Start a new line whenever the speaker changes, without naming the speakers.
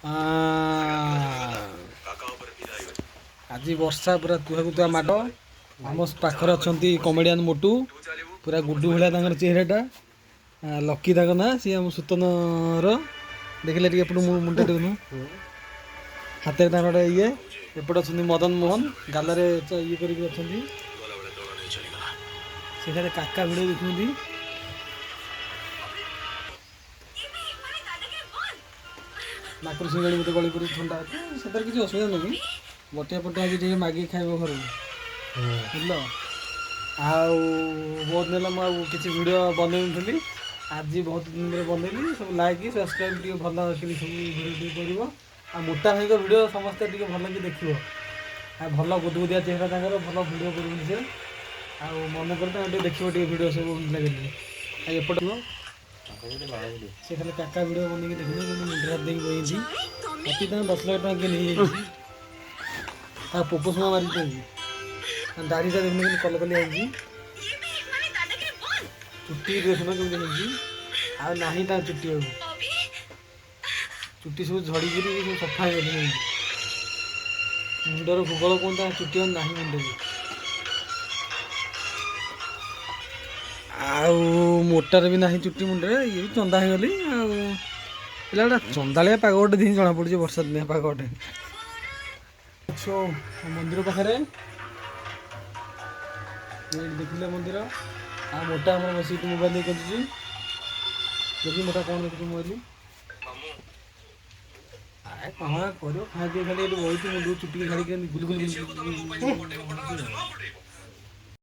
आज वर्षा पूरा तुहाकू तुआ माड आम पाखर अच्छा कमेडियान मोटू पूरा गुड्डू भाया चेहराटा लकी तक ना सी आम सूतन देखिले मुंडा टेकनु हाथ में ये एपटे अच्छा मदन मोहन गालरे ये कर काका भिडियो देखुं नाकुर सिंगाड़ी मत गली पड़ी ठंडा से किसी असुविधा नहीं बटिया पटिया आज मागिक खाइब घर बुझल बहुत दिन मुझे भिड बनई आज बहुत दिन बनैली सब लाइक सब्सक्राइब टे भल सब भिडियो कर मोटा भाई भिड समस्ते भल कि देख भल गुदगुदिया चेहरा तक भल भिड कर मन कर देखिए भिड सब लगे एपटे से खाली काका भिड बन देखिए मुंडे हाथ देख बही अति 10 लाख टका नहीं पोपोसमा मारी दाढ़ीटा देखने कल कली आई चुट्टी देखना कमी ना चुट्टी चुट्टी सब झड़की सब सफा हो मुंडर भूगोल कौन चुट्टी ना मुंडे मोटार भी ना चुट्टी मुंडे ये भी चंदा हो गली पे गोटे चंदालिया पाग गोटे दिन जना पड़ी वर्षा दिन पाग गोटे मंदिर पाखे देखिले मंदिर मोटा आम बस मोबाइल देखी देखी मोटा कौन देखुच मोबाइल कहाँ कर खाई खाली बही मुझे चुटी खाली गुल गुल